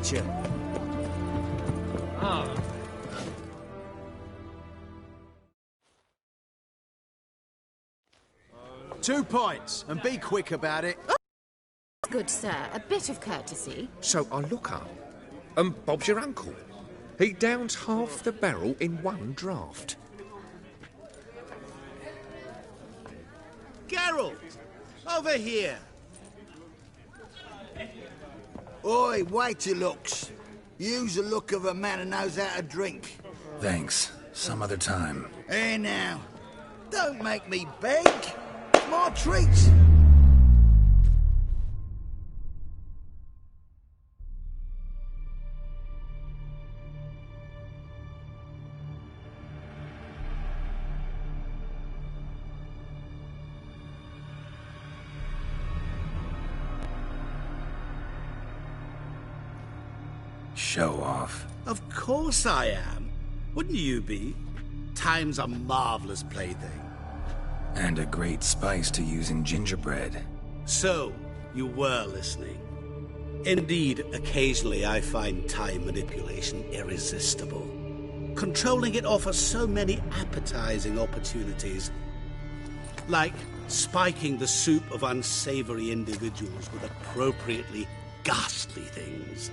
Vicir. Ah. 2 points, and be quick about it. Good sir, a bit of courtesy. So I look up, and Bob's your uncle. He downs half the barrel in one draught. Geralt! Over here! Oi, wait your looks. Use the look of a man who knows how to drink. Thanks. Some other time. Here now. Don't make me beg. It's my treat. Show off. Of course I am. Wouldn't you be? Time's a marvelous plaything. And a great spice to use in gingerbread. So, you were listening. Indeed, occasionally I find time manipulation irresistible. Controlling it offers so many appetizing opportunities. Like spiking the soup of unsavory individuals with appropriately ghastly things.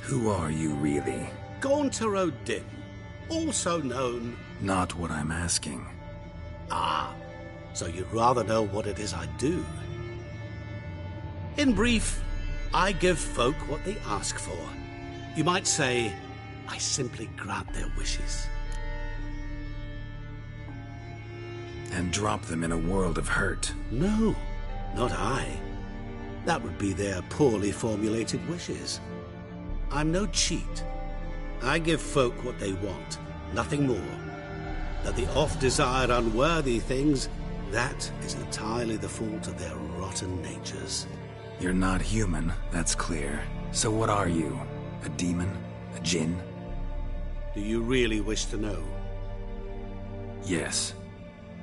Who are you, really? Gaunter O'Dim, also known... Not what I'm asking. Ah, so you'd rather know what it is I do. In brief, I give folk what they ask for. You might say, I simply grant their wishes. And drop them in a world of hurt. No, not I. That would be their poorly formulated wishes. I'm no cheat. I give folk what they want, nothing more. That the oft-desired unworthy things, that is entirely the fault of their rotten natures. You're not human, that's clear. So what are you? A demon? A djinn? Do you really wish to know? Yes.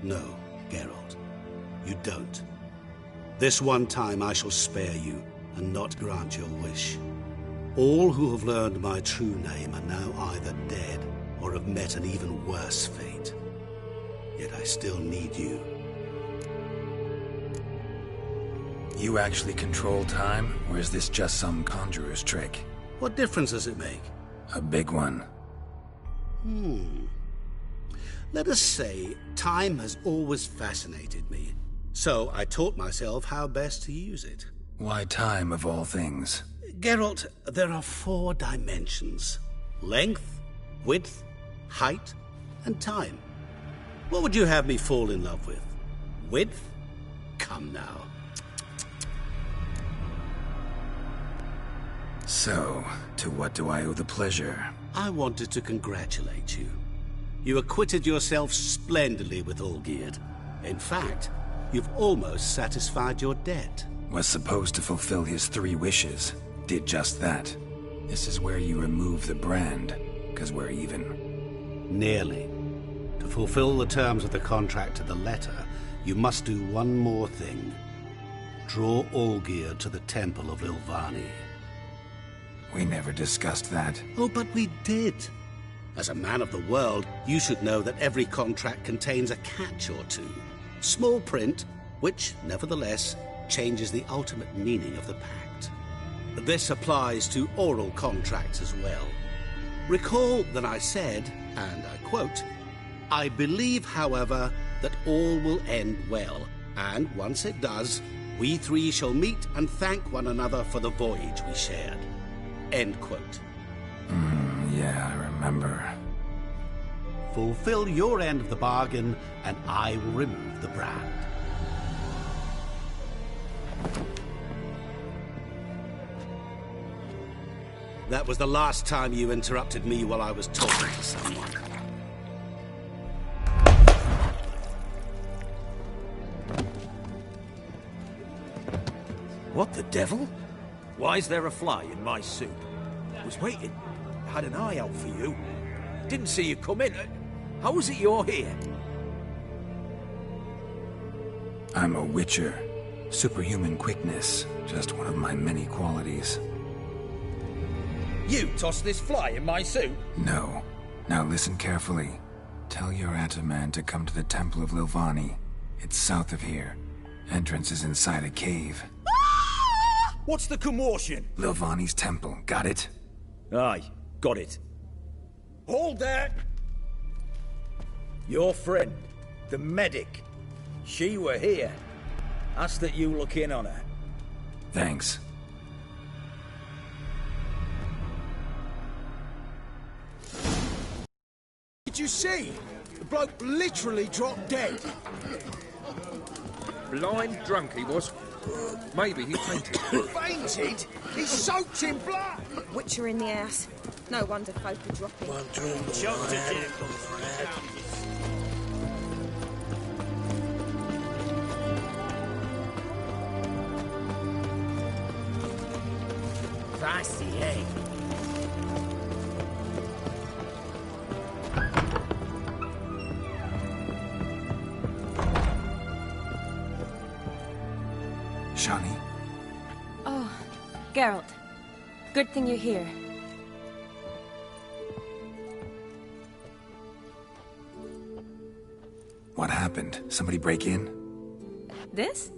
No, Geralt. You don't. This one time I shall spare you, and not grant your wish. All who have learned my true name are now either dead or have met an even worse fate. Yet I still need you. You actually control time, or is this just some conjurer's trick? What difference does it make? A big one. Let us say time has always fascinated me, so I taught myself how best to use it. Why time, of all things? Geralt, there are 4 dimensions. Length, width, height, and time. What would you have me fall in love with? Width? Come now. So, to what do I owe the pleasure? I wanted to congratulate you. You acquitted yourself splendidly with Olgierd. In fact, you've almost satisfied your debt. Was supposed to fulfill his 3 wishes. Did just that. This is where you remove the brand, 'cause we're even. Nearly. To fulfill the terms of the contract to the letter, you must do one more thing. Draw Olgierd to the Temple of Ilvani. We never discussed that. Oh, but we did. As a man of the world, you should know that every contract contains a catch or two. Small print, which, nevertheless, changes the ultimate meaning of the pact. This applies to oral contracts as well. Recall that I said, and I quote, "I believe, however, that all will end well, and once it does, we 3 shall meet and thank one another for the voyage we shared." End quote. Yeah, I remember. Fulfill your end of the bargain, and I will remove the brand. That was the last time you interrupted me while I was talking to someone. What the devil? Why is there a fly in my soup? I was waiting. I had an eye out for you. Didn't see you come in. How is it you're here? I'm a witcher. Superhuman quickness, just one of my many qualities. You tossed this fly in my soup? No. Now listen carefully. Tell your Ataman to come to the Temple of Lilvani. It's south of here. Entrance is inside a cave. What's the commotion? Lilvani's temple, got it? Aye, got it. Hold there! Your friend, the medic, she were here. Ask that you look in on her. Thanks. Did you see? The bloke literally dropped dead. Blind drunk he was. Maybe he fainted. Fainted? He's soaked in blood! Witcher in the ass. No wonder folk are dropping. Fancy, eh? Shani? Oh, Geralt. Good thing you're here. What happened? Somebody break in? This?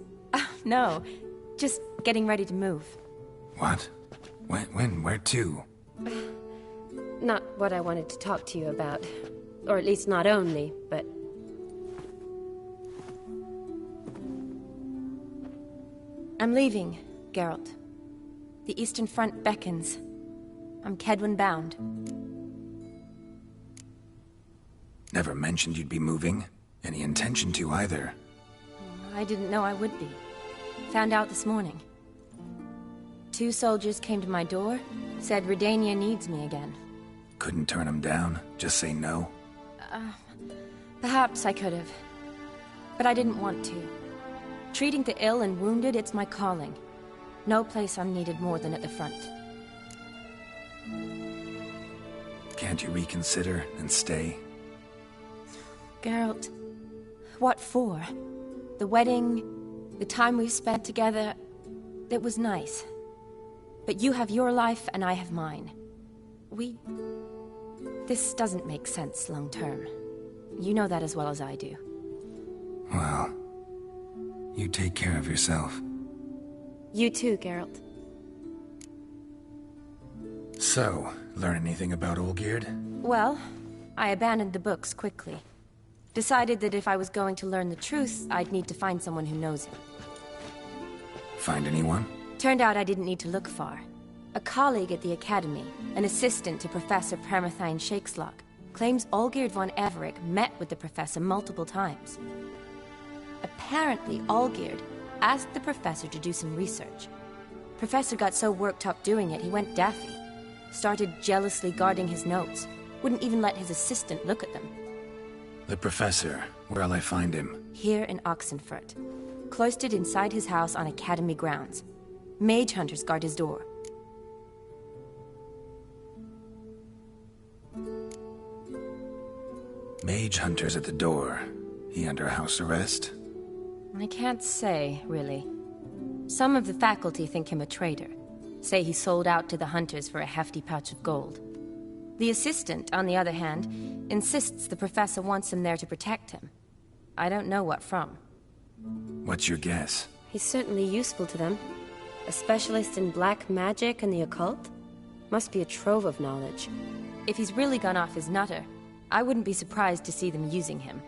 No. Just getting ready to move. What? When? Where to? Not what I wanted to talk to you about. Or at least not only, but... I'm leaving, Geralt. The Eastern Front beckons. I'm Kedwin bound. Never mentioned you'd be moving. Any intention to either. I didn't know I would be. Found out this morning. 2 soldiers came to my door, said Redania needs me again. Couldn't turn them down? Just say no? Perhaps I could have. But I didn't want to. Treating the ill and wounded, it's my calling. No place I'm needed more than at the front. Can't you reconsider and stay? Geralt, what for? The wedding, the time we've spent together, it was nice. But you have your life and I have mine. This doesn't make sense long term. You know that as well as I do. Well, you take care of yourself. You too, Geralt. So, learn anything about Olgierd? Well, I abandoned the books quickly. Decided that if I was going to learn the truth, I'd need to find someone who knows him. Find anyone? Turned out I didn't need to look far. A colleague at the Academy, an assistant to Professor Permathine Shakeslock, claims Olgierd von Everick met with the professor multiple times. Apparently, Olgierd asked the professor to do some research. Professor got so worked up doing it, he went daffy. Started jealously guarding his notes. Wouldn't even let his assistant look at them. The professor. Where'll I find him? Here in Oxenfurt. Cloistered inside his house on Academy grounds. Mage hunters guard his door. Mage hunters at the door. He under house arrest? I can't say, really. Some of the faculty think him a traitor. Say he sold out to the hunters for a hefty pouch of gold. The assistant, on the other hand, insists the professor wants him there to protect him. I don't know what from. What's your guess? He's certainly useful to them. A specialist in black magic and the occult? Must be a trove of knowledge. If he's really gone off his nutter, I wouldn't be surprised to see them using him.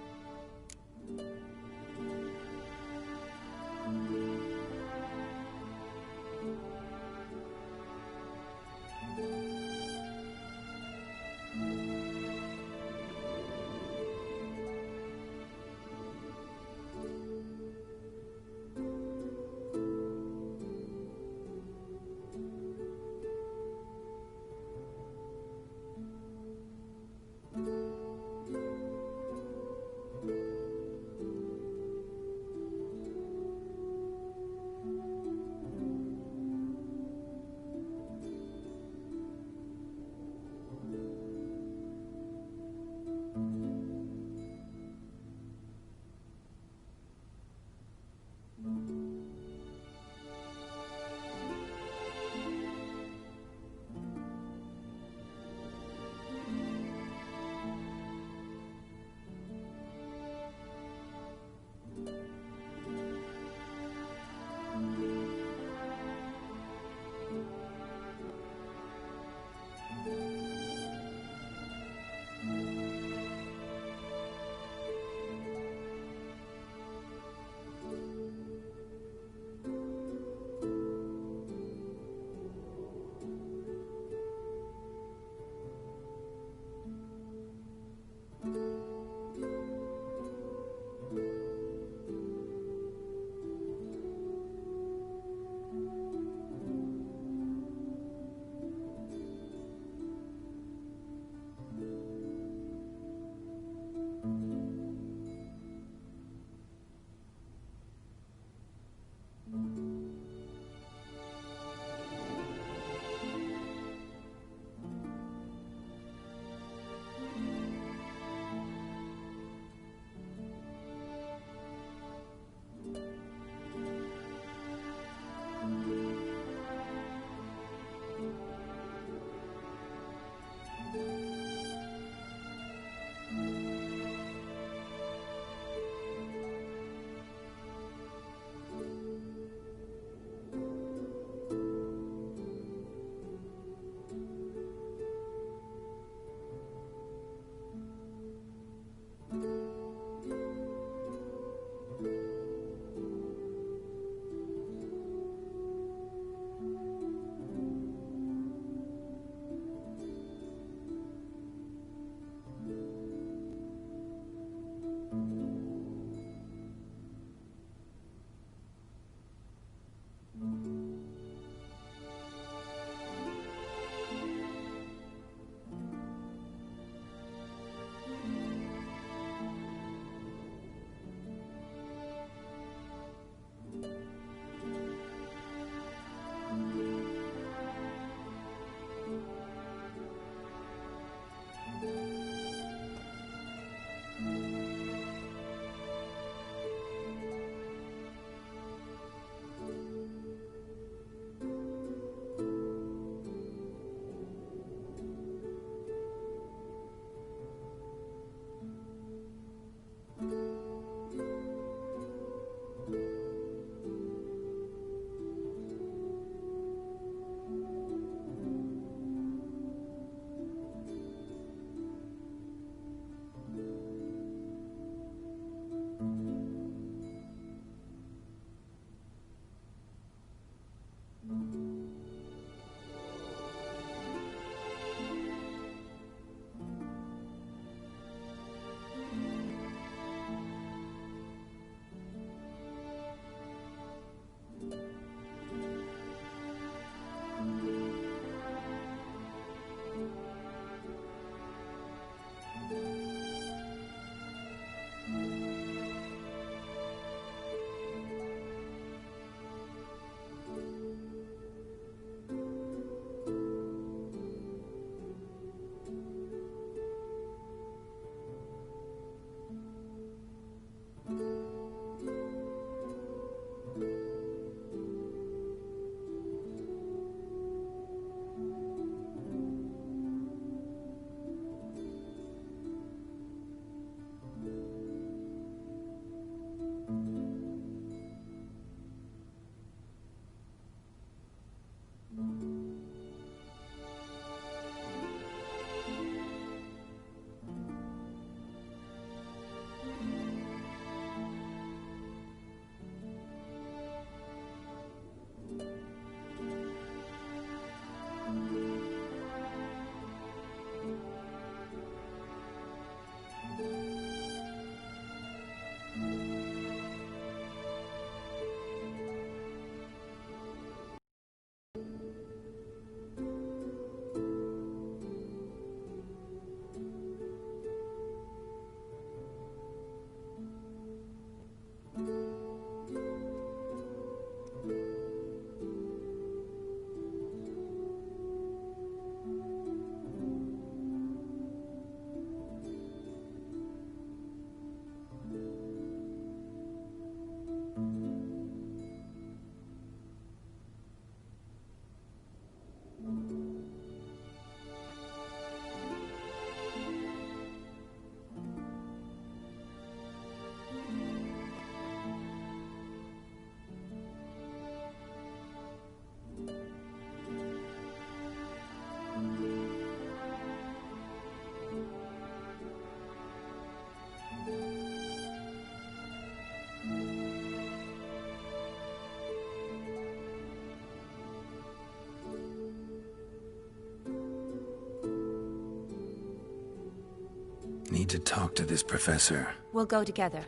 Need to talk to this professor. We'll go together.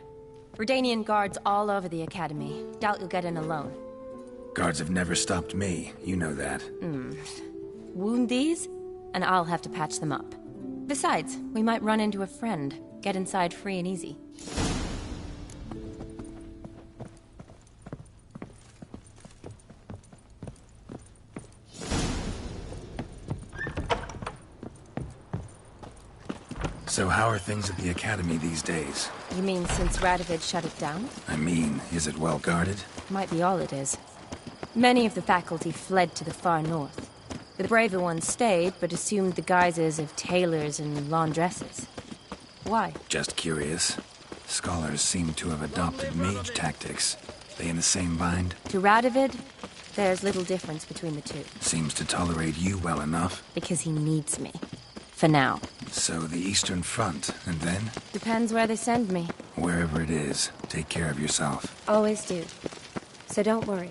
Redanian guards all over the academy. Doubt you'll get in alone. Guards have never stopped me. You know that. Wound these, and I'll have to patch them up. Besides, we might run into a friend. Get inside free and easy. So how are things at the academy these days? You mean since Radovid shut it down? I mean, is it well guarded? Might be all it is. Many of the faculty fled to the far north. The braver ones stayed, but assumed the guises of tailors and laundresses. Why? Just curious. Scholars seem to have adopted mage tactics. They in the same bind? To Radovid, there's little difference between the two. Seems to tolerate you well enough. Because he needs me. For now. So the Eastern Front, and then? Depends where they send me. Wherever it is, take care of yourself. Always do. So don't worry.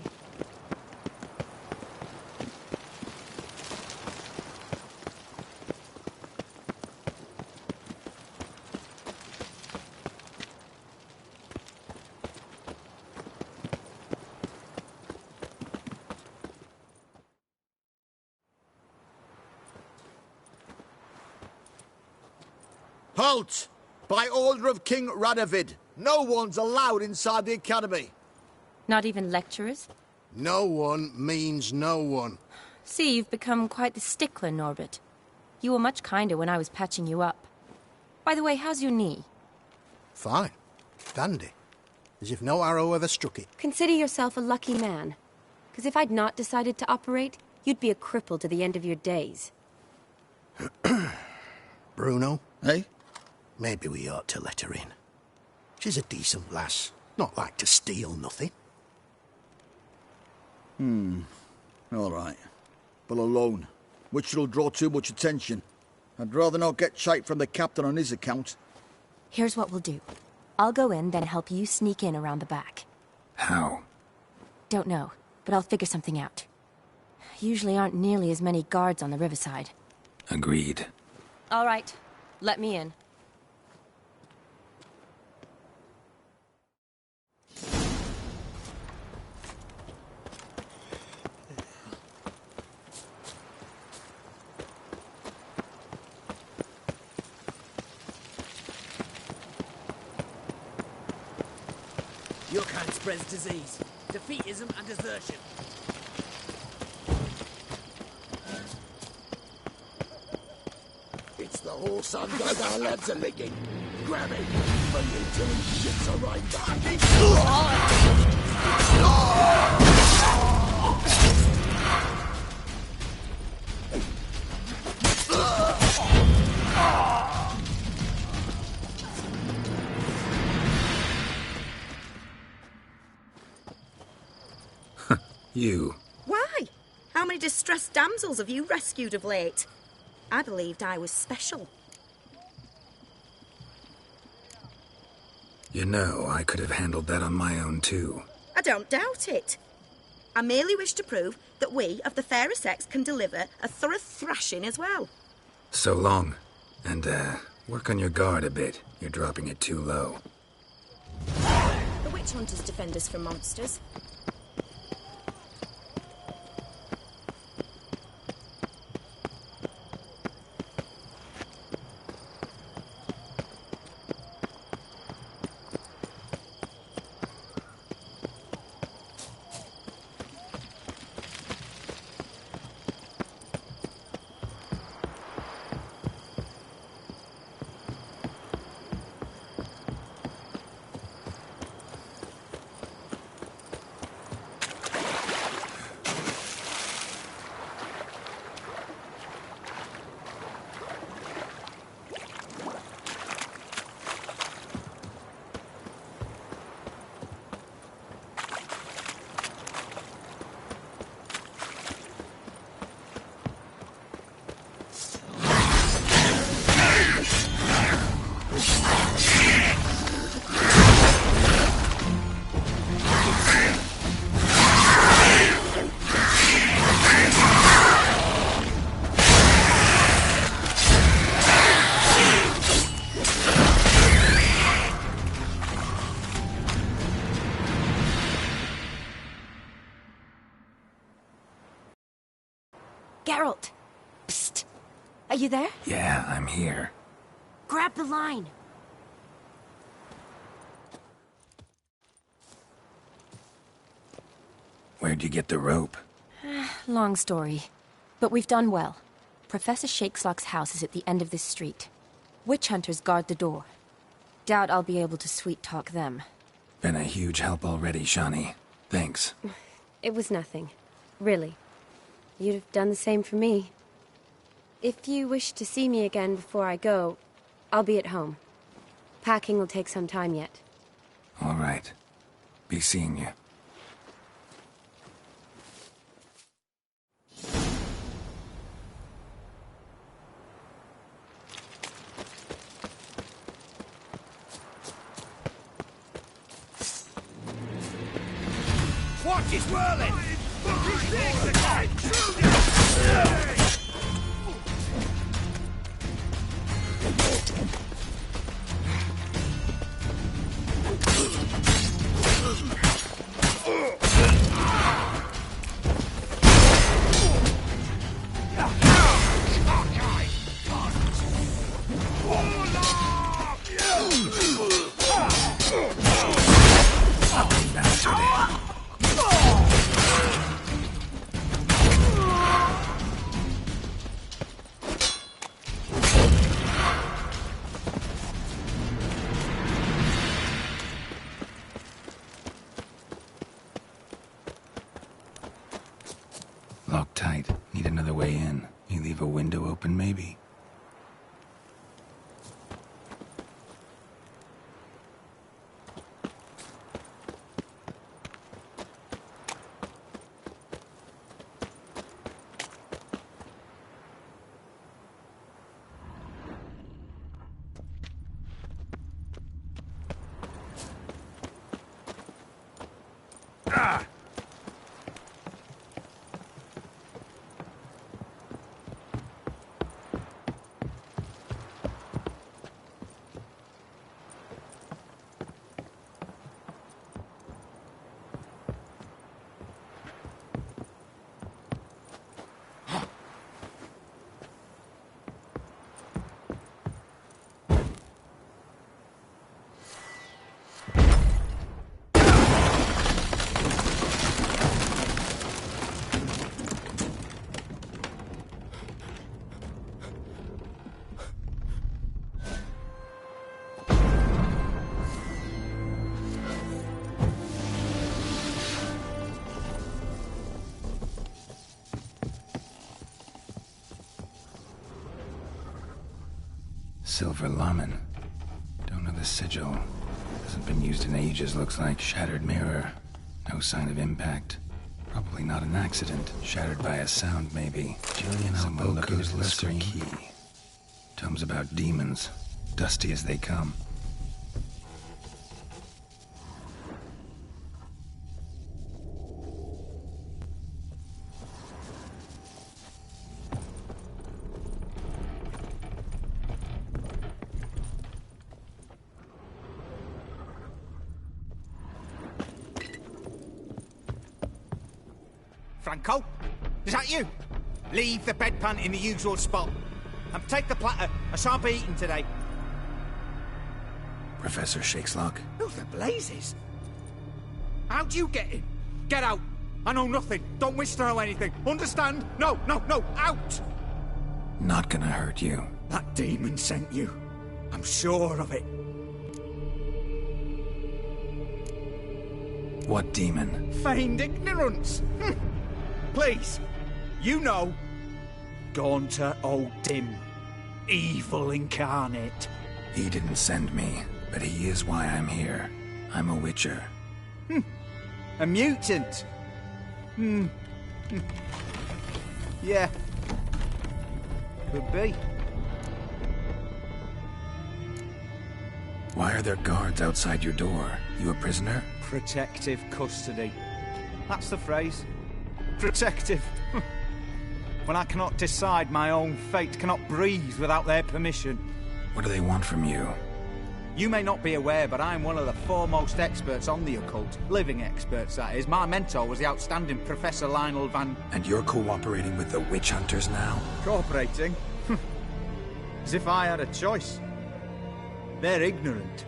Halt! By order of King Radovid, no one's allowed inside the academy. Not even lecturers? No one means no one. See, you've become quite the stickler, Norbert. You were much kinder when I was patching you up. By the way, how's your knee? Fine. Dandy. As if no arrow ever struck it. Consider yourself a lucky man. Because if I'd not decided to operate, you'd be a cripple to the end of your days. Bruno? Eh? Maybe we ought to let her in. She's a decent lass. Not like to steal nothing. All right. But alone, which will draw too much attention. I'd rather not get shite from the captain on his account. Here's what we'll do. I'll go in, then help you sneak in around the back. How? Don't know, but I'll figure something out. Usually aren't nearly as many guards on the riverside. Agreed. All right. Let me in. Your kind spreads disease, defeatism and desertion. It's the horse under our lads are licking. Grab it, but you till he shits are right You. Why? How many distressed damsels have you rescued of late? I believed I was special. You know, I could have handled that on my own, too. I don't doubt it. I merely wish to prove that we of the fairer sex can deliver a thorough thrashing as well. So long. And, work on your guard a bit. You're dropping it too low. The witch hunters defend us from monsters. you there? Yeah, I'm here. Grab the line. Where'd you get the rope? Long story. But we've done well. Professor Shakeslock's house is at the end of this street. Witch hunters guard the door. Doubt I'll be able to sweet-talk them. Been a huge help already, Shani. Thanks. It was nothing. Really. You'd have done the same for me. If you wish to see me again before I go, I'll be at home. Packing will take some time yet. All right. Be seeing you. Watch, he's whirling! Locked tight. Need another way in. You leave a window open, maybe? Silver Laman. Don't know the sigil. Hasn't been used in ages, looks like. Shattered mirror. No sign of impact. Probably not an accident. Shattered by a sound, maybe. Someone looking at the lesser key. Tomes about demons. Dusty as they come. Franco? Is that you? Leave the bedpan in the usual spot. And take the platter. I shan't be eating today. Professor Shakeslock? Who the blazes? How'd you get in? Get out. I know nothing. Don't wish to know anything. Understand? No, no, no. Out! Not gonna hurt you. That demon sent you. I'm sure of it. What demon? Feigned ignorance. Please. You know. Gaunter Old Dim. Evil incarnate. He didn't send me, but he is why I'm here. I'm a witcher. A mutant. Yeah. Could be. Why are there guards outside your door? You a prisoner? Protective custody. That's the phrase. Protective. When I cannot decide my own fate, cannot breathe without their permission. What do they want from you? You may not be aware, but I'm one of the foremost experts on the occult. Living experts, that is. My mentor was the outstanding Professor Lionel Van... And you're cooperating with the witch hunters now? Cooperating? As if I had a choice. They're ignorant,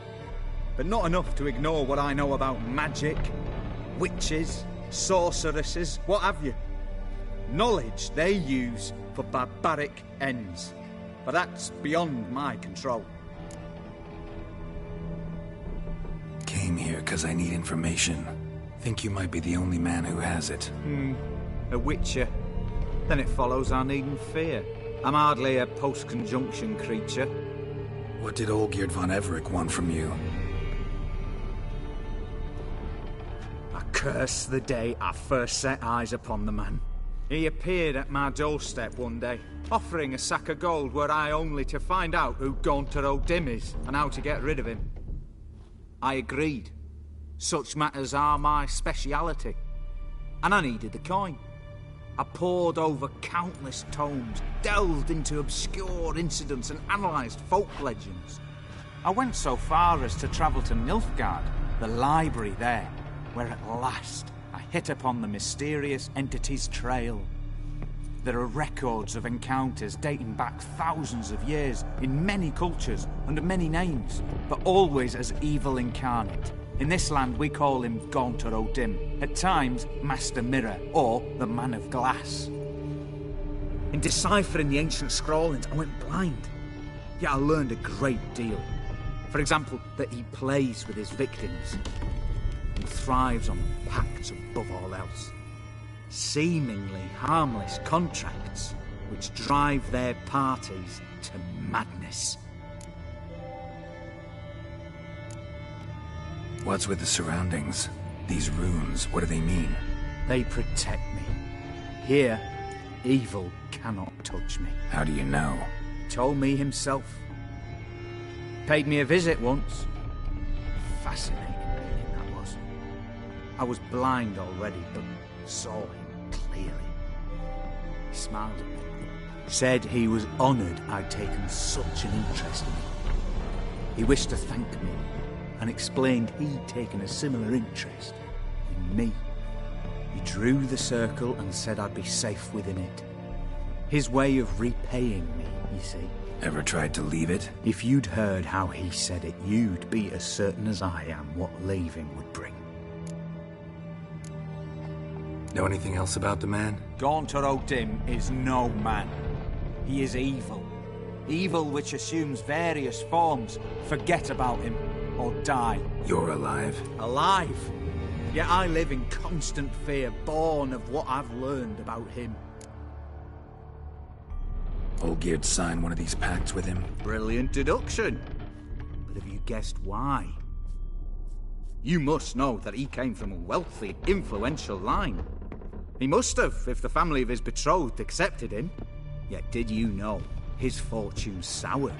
but not enough to ignore what I know about magic, witches, sorceresses, what have you. Knowledge they use for barbaric ends, but that's beyond my control. Came here because I need information. Think you might be the only man who has it. A witcher. Then it follows I needn't fear. I'm hardly a post-conjunction creature. What did Olgierd von Everec want from you? I curse the day I first set eyes upon the man. He appeared at my doorstep one day, offering a sack of gold were I only to find out who Gaunter O'Dim is and how to get rid of him. I agreed. Such matters are my speciality. And I needed the coin. I pored over countless tomes, delved into obscure incidents and analysed folk legends. I went so far as to travel to Nilfgaard, the library there, where at last I hit upon the mysterious entity's trail. There are records of encounters dating back thousands of years in many cultures under many names, but always as evil incarnate. In this land we call him Gaunter O'Dim, at times Master Mirror or the Man of Glass. In deciphering the ancient scrawlings I went blind, yet I learned a great deal. For example, that he plays with his victims and thrives on pacts above all else. Seemingly harmless contracts which drive their parties to madness. What's with the surroundings? These runes, what do they mean? They protect me. Here, evil cannot touch me. How do you know? He told me himself. Paid me a visit once. Fascinating reading that was. I was blind already, but saw him clearly. He smiled at me. Said he was honoured I'd taken such an interest in him. He wished to thank me, and explained he'd taken a similar interest in me. He drew the circle and said I'd be safe within it. His way of repaying me, you see. Ever tried to leave it? If you'd heard how he said it, you'd be as certain as I am what leaving would bring. Know anything else about the man? Gaunter O'Dim is no man. He is evil. Evil which assumes various forms. Forget about him, or die. You're alive. Alive? Yet I live in constant fear, born of what I've learned about him. Olgierd signed one of these pacts with him? Brilliant deduction. But have you guessed why? You must know that he came from a wealthy, influential line. He must have, if the family of his betrothed accepted him. Yet did you know his fortune soured?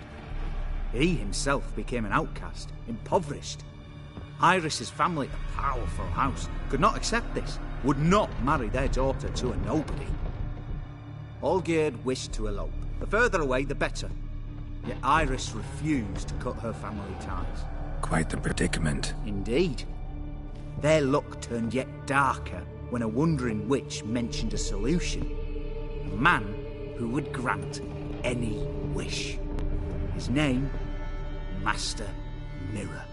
He himself became an outcast, impoverished. Iris's family, a powerful house, could not accept this, would not marry their daughter to a nobody. Olgierd wished to elope. The further away, the better. Yet Iris refused to cut her family ties. Quite the predicament. Indeed. Their luck turned yet darker when a wandering witch mentioned a solution. A man who would grant any wish. His name, Master Mirror.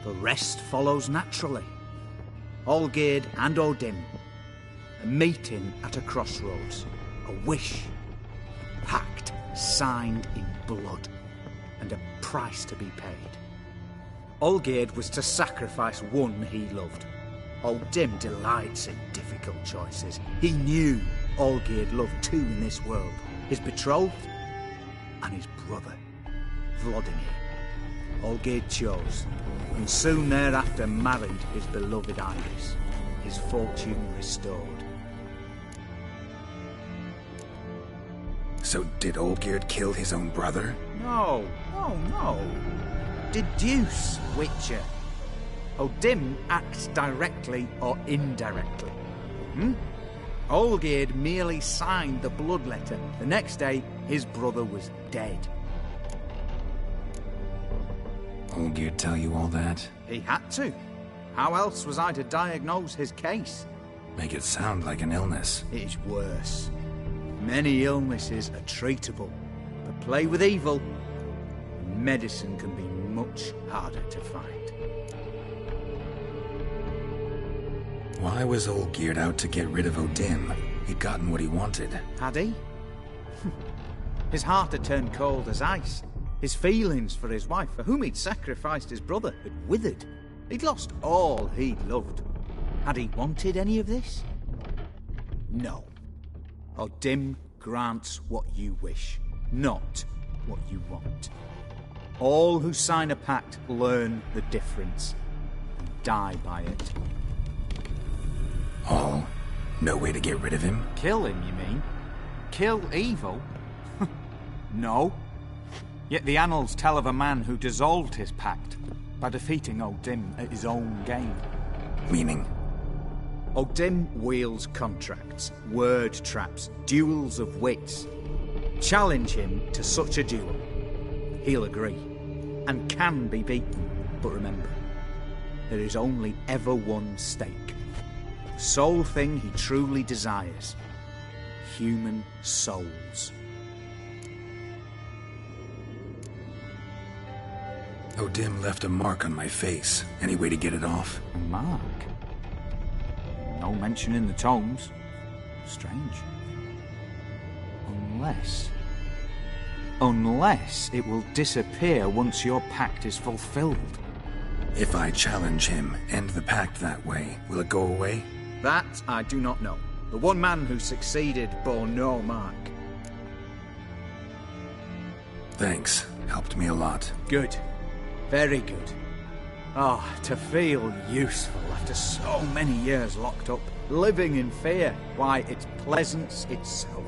The rest follows naturally. Olgierd and O'Dim, a meeting at a crossroads, a wish, a pact signed in blood, and a price to be paid. Olgierd was to sacrifice one he loved. O'Dim delights in difficult choices. He knew Olgierd loved two in this world, his betrothed and his brother, Vladimir. Olgierd chose, and soon thereafter married his beloved Iris, his fortune restored. So did Olgierd kill his own brother? No. Deduce, Witcher. O'Dim acts directly or indirectly. Olgierd merely signed the blood letter. The next day, his brother was dead. Olgierd tell you all that? He had to. How else was I to diagnose his case? Make it sound like an illness. It is worse. Many illnesses are treatable, but play with evil, medicine can be much harder to find. Why was Olgierd out to get rid of Odim? He'd gotten what he wanted. Had he? His heart had turned cold as ice. His feelings for his wife, for whom he'd sacrificed his brother, had withered. He'd lost all he'd loved. Had he wanted any of this? No. Odim grants what you wish, not what you want. All who sign a pact learn the difference and die by it. All? No way to get rid of him? Kill him, you mean? Kill evil? No. Yet the annals tell of a man who dissolved his pact by defeating Odim at his own game. Meaning? Odim wields contracts, word traps, duels of wits. Challenge him to such a duel. He'll agree, and can be beaten. But remember, there is only ever one stake. The sole thing he truly desires. Human souls. Odim left a mark on my face. Any way to get it off? A mark? No mention in the tomes. Strange. Unless it will disappear once your pact is fulfilled. If I challenge him, end the pact that way, will it go away? That I do not know. The one man who succeeded bore no mark. Thanks. Helped me a lot. Good. Very good. Oh, to feel useful after so many years locked up, living in fear. Why, it's pleasance itself.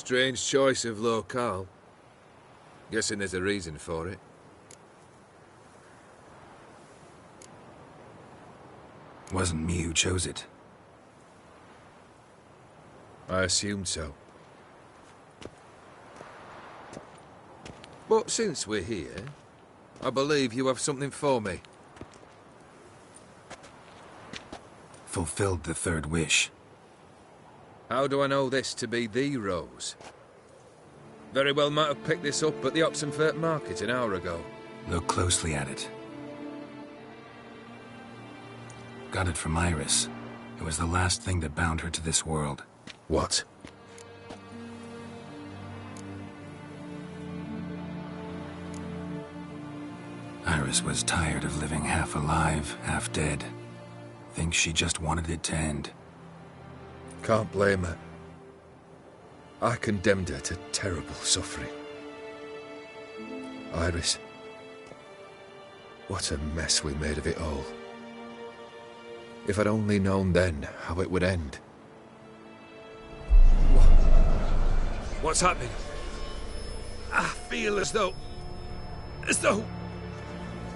Strange choice of locale. Guessing there's a reason for it. Wasn't me who chose it. I assumed so. But since we're here, I believe you have something for me. Fulfilled the third wish. How do I know this to be the rose? Very well might have picked this up at the Oxenfurt market an hour ago. Look closely at it. Got it from Iris. It was the last thing that bound her to this world. What? Iris was tired of living half alive, half dead. Thinks she just wanted it to end. Can't blame her. I condemned her to terrible suffering. Iris. What a mess we made of it all. If I'd only known then how it would end. What's happening? I feel as though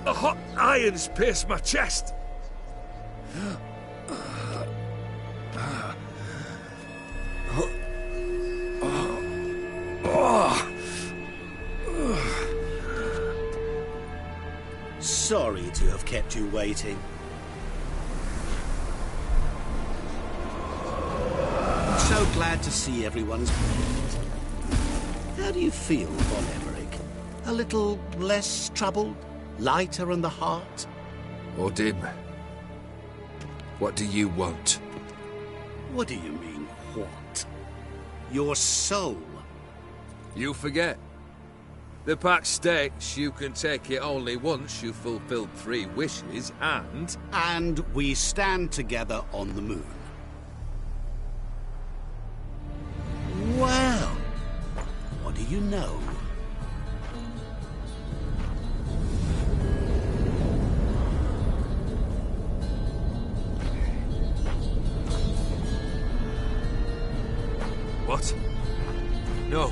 a hot iron's pierced my chest. Sorry to have kept you waiting. I'm so glad to see everyone's pleased. How do you feel, Von Emmerich? A little less troubled? Lighter in the heart? Or dim? What do you want? What do you mean, what? Your soul. You forget. The pact states you can take it only once you've fulfilled 3 wishes, and... And we stand together on the moon. Well, what do you know? What? No.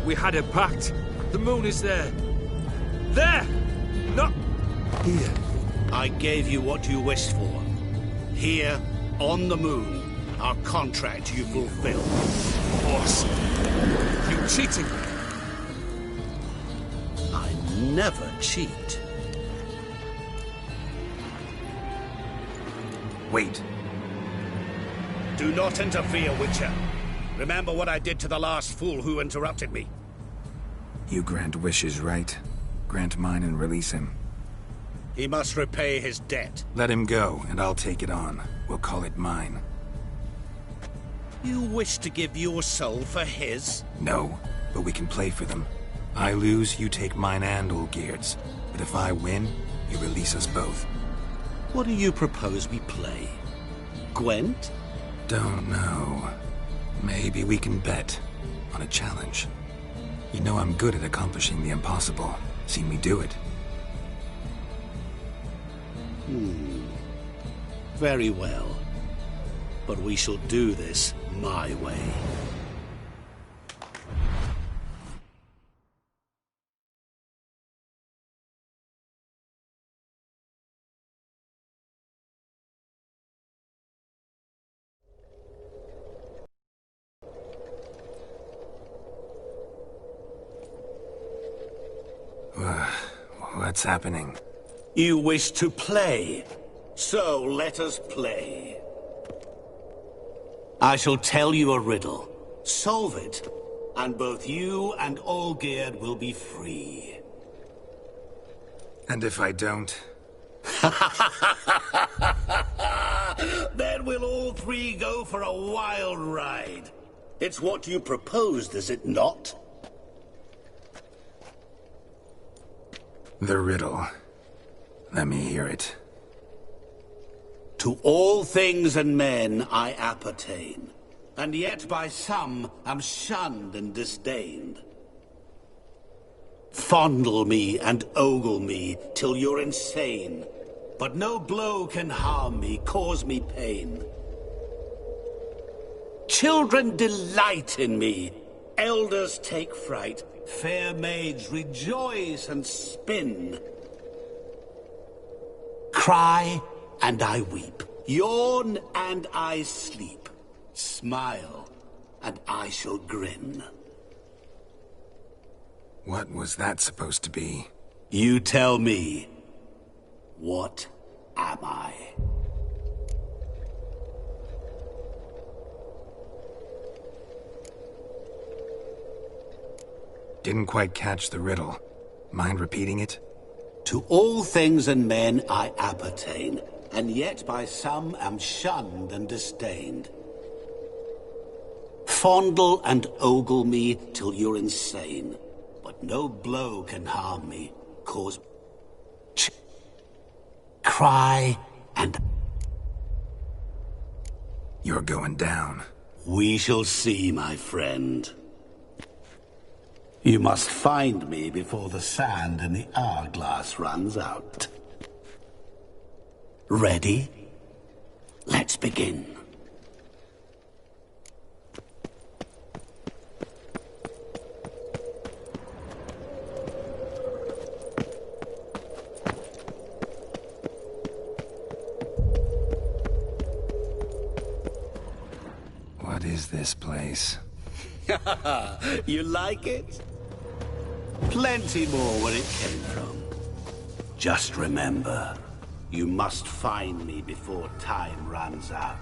We had a pact. The moon is there. There! Not here. I gave you what you wished for. Here, on the moon, our contract you fulfilled. Boss, you cheating me. I never cheat. Wait. Do not interfere, Witcher. Remember what I did to the last fool who interrupted me. You grant wishes, right? Grant mine and release him. He must repay his debt. Let him go, and I'll take it on. We'll call it mine. You wish to give your soul for his? No, but we can play for them. I lose, you take mine and Olgierd's. But if I win, you release us both. What do you propose we play? Gwent? Don't know. Maybe we can bet on a challenge. You know I'm good at accomplishing the impossible. Seen me do it. Very well. But we shall do this my way. What's happening? You wish to play, so let us play. I shall tell you a riddle. Solve it, and both you and Olgierd will be free. And if I don't? Then we'll all 3 go for a wild ride. It's what you proposed, is it not? The riddle. Let me hear it. To all things and men I appertain, and yet by some am shunned and disdained. Fondle me and ogle me till you're insane, but no blow can harm me, cause me pain. Children delight in me. Elders take fright. Fair maids rejoice and spin. Cry and I weep. Yawn and I sleep. Smile and I shall grin. What was that supposed to be? You tell me. What am I? Didn't quite catch the riddle. Mind repeating it? To all things and men I appertain, and yet by some am shunned and disdained. Fondle and ogle me till you're insane, but no blow can harm me, cause... Cry and... You're going down. We shall see, my friend. You must find me before the sand in the hourglass runs out. Ready? Let's begin. What is this place? You like it? Plenty more where it came from. Just remember, you must find me before time runs out.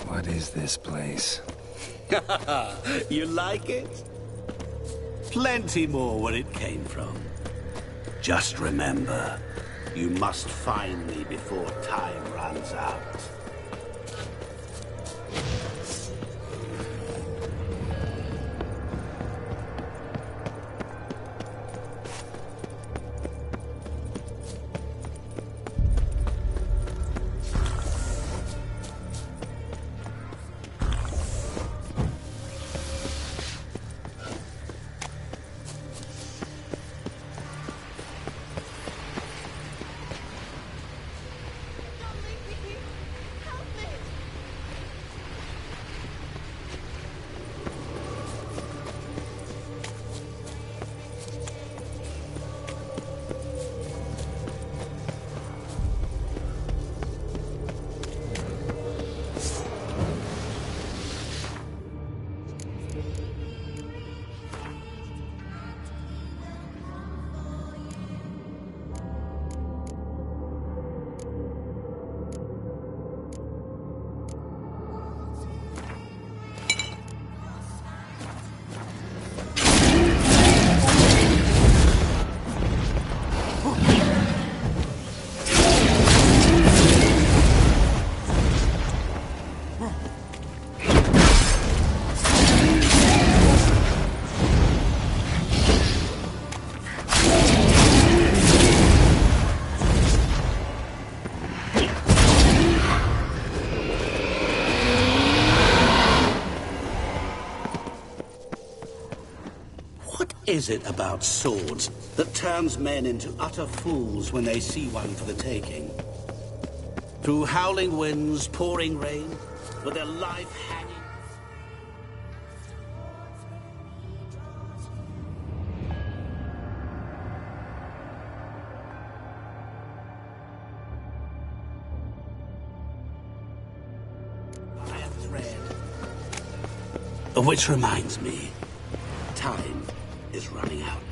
What is this place? You like it? Plenty more where it came from. Just remember, you must find me before time runs out. is it about swords that turns men into utter fools when they see one for the taking? Through howling winds, pouring rain, with their life hanging... by a thread. Which reminds me, time is running out.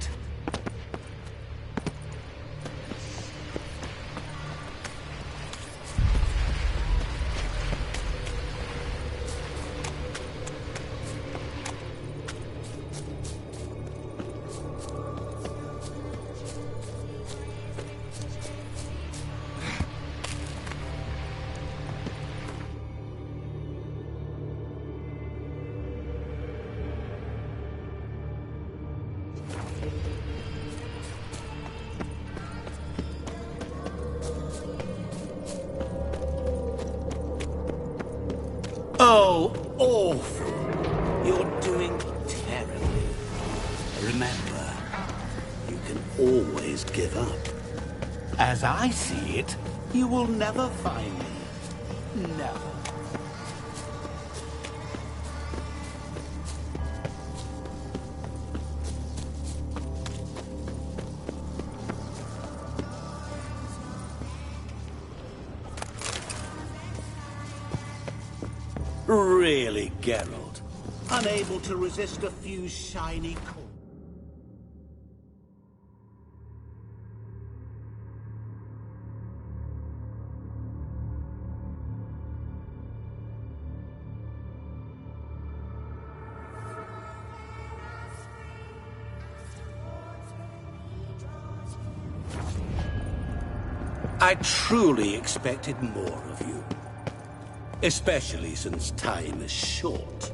Oh, awful. You're doing terribly. Remember, you can always give up. As I see it, you will never find me. Never. Really, Geralt? Unable to resist a few shiny coins? I truly expected more of you. Especially since time is short.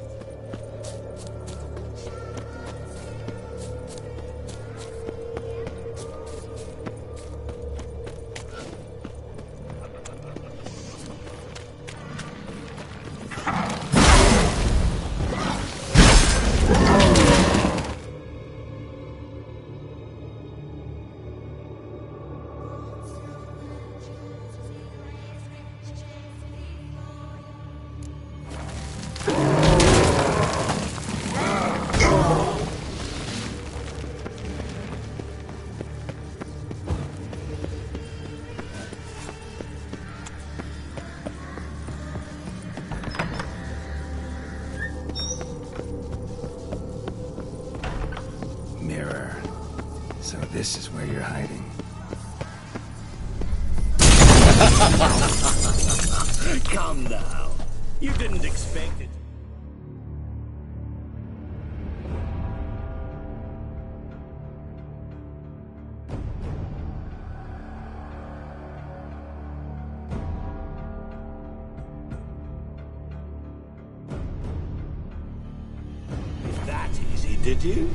So this is where you're hiding. Come now. You didn't expect it. That easy, did you?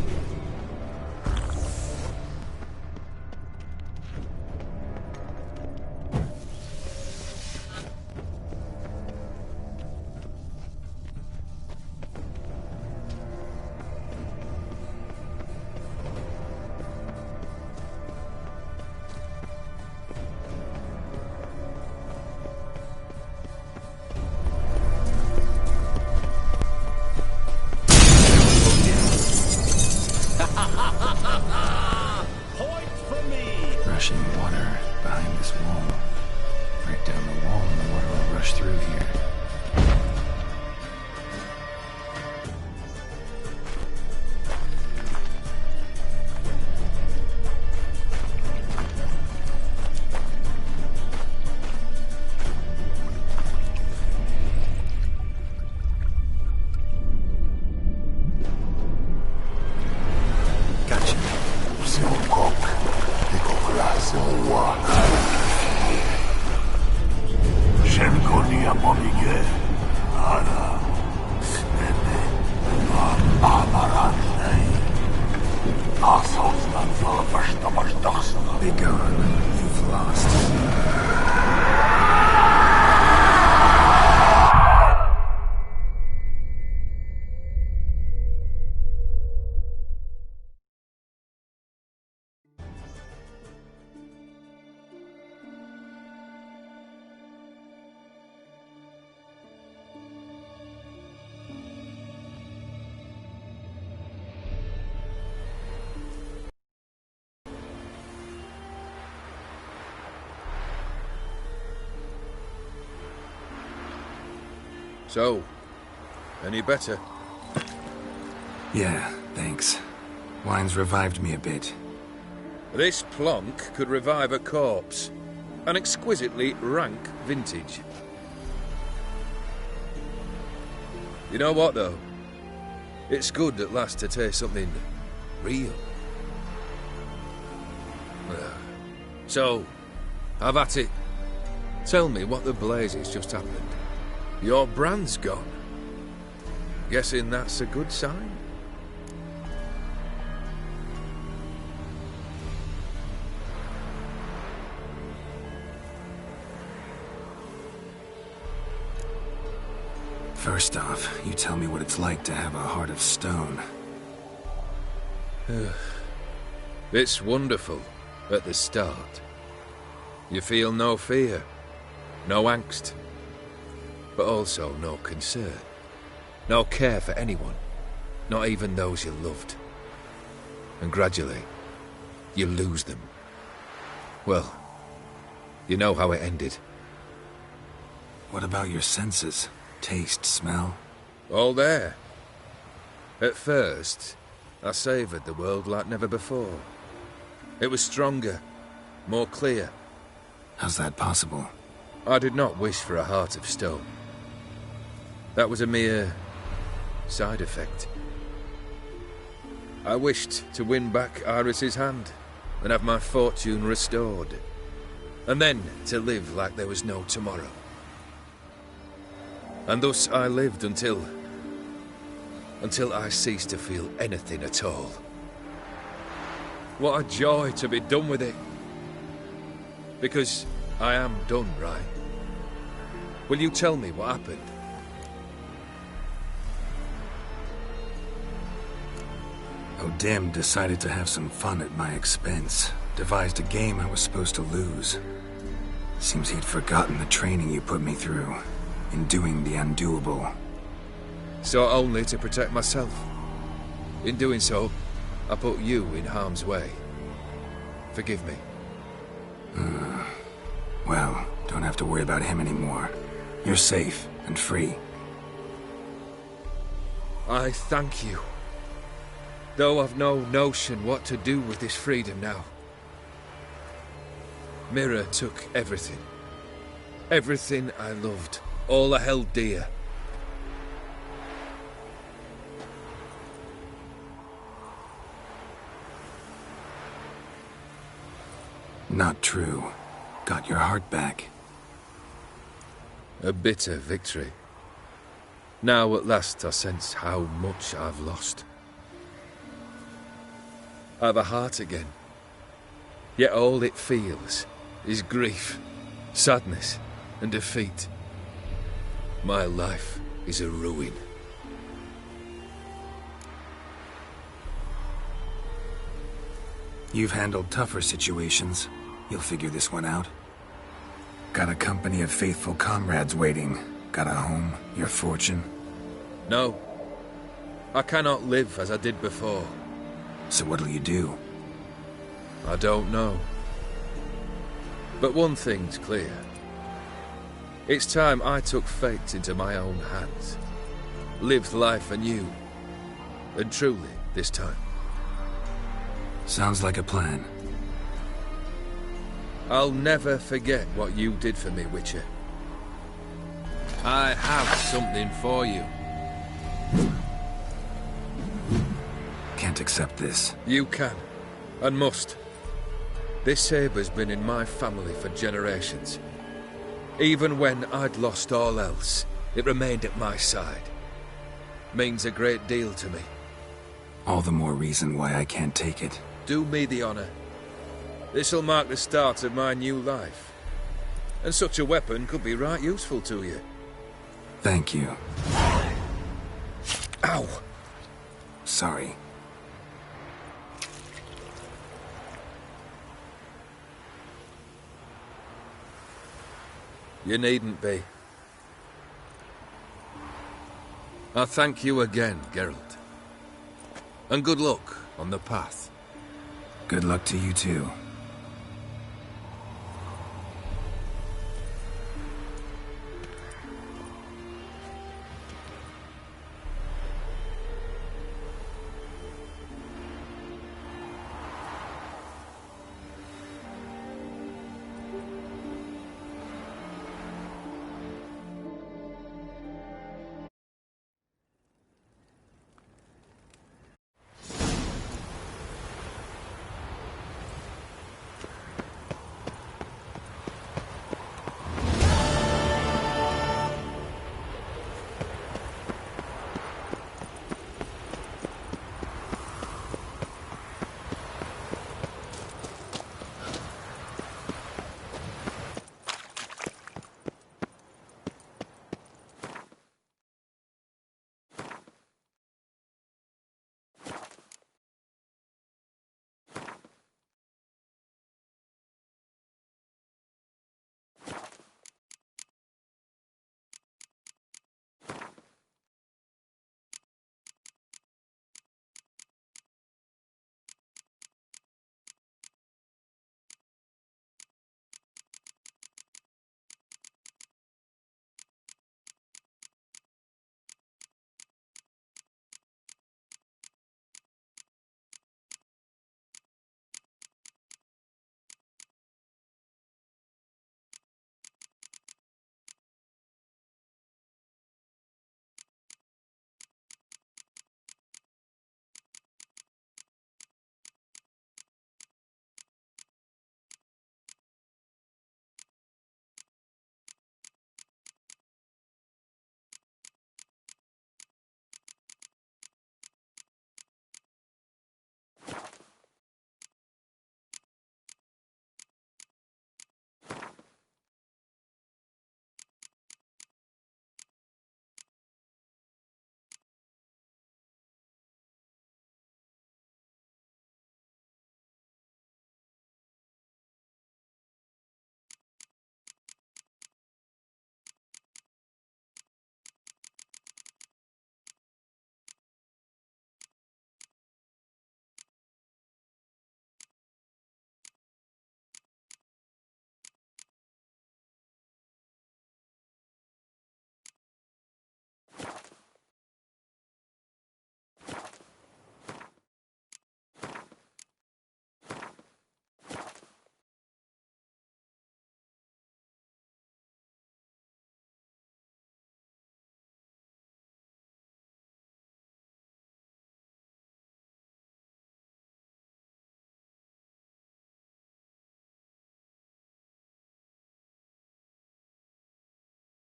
So, any better? Yeah, thanks. Wine's revived me a bit. This plonk could revive a corpse. An exquisitely rank vintage. You know what, though? It's good at last to taste something real. So, have at it. Tell me what the blazes just happened. Your brand's gone. Guessing that's a good sign? First off, you tell me what it's like to have a heart of stone. It's wonderful at the start. You feel no fear, no angst, but also no concern, no care for anyone, not even those you loved. And gradually, you lose them. Well, you know how it ended. What about your senses? Taste, smell? All there. At first, I savoured the world like never before. It was stronger, more clear. How's that possible? I did not wish for a heart of stone. That was a mere side effect. I wished to win back Iris's hand and have my fortune restored. And then to live like there was no tomorrow. And thus I lived until I ceased to feel anything at all. What a joy to be done with it. Because I am done, right? Will you tell me what happened? O'Dim decided to have some fun at my expense. Devised a game I was supposed to lose. Seems he'd forgotten the training you put me through. In doing the undoable. Sought only to protect myself. In doing so, I put you in harm's way. Forgive me. Well, don't have to worry about him anymore. You're safe and free. I thank you. Though I've no notion what to do with this freedom now. Mira took everything. Everything I loved. All I held dear. Not true. Got your heart back. A bitter victory. Now at last I sense how much I've lost. I've a heart again. Yet all it feels is grief, sadness, and defeat. My life is a ruin. You've handled tougher situations. You'll figure this one out. Got a company of faithful comrades waiting. Got a home, your fortune. No. I cannot live as I did before. So what'll you do? I don't know. But one thing's clear. It's time I took fate into my own hands. Lived life anew. And truly, this time. Sounds like a plan. I'll never forget what you did for me, Witcher. I have something for you. Can't accept this. You can, and must. This sabre's been in my family for generations. Even when I'd lost all else, it remained at my side. Means a great deal to me. All the more reason why I can't take it. Do me the honor. This'll mark the start of my new life. And such a weapon could be right useful to you. Thank you. Ow! Sorry. You needn't be. I thank you again, Geralt. And good luck on the path. Good luck to you too.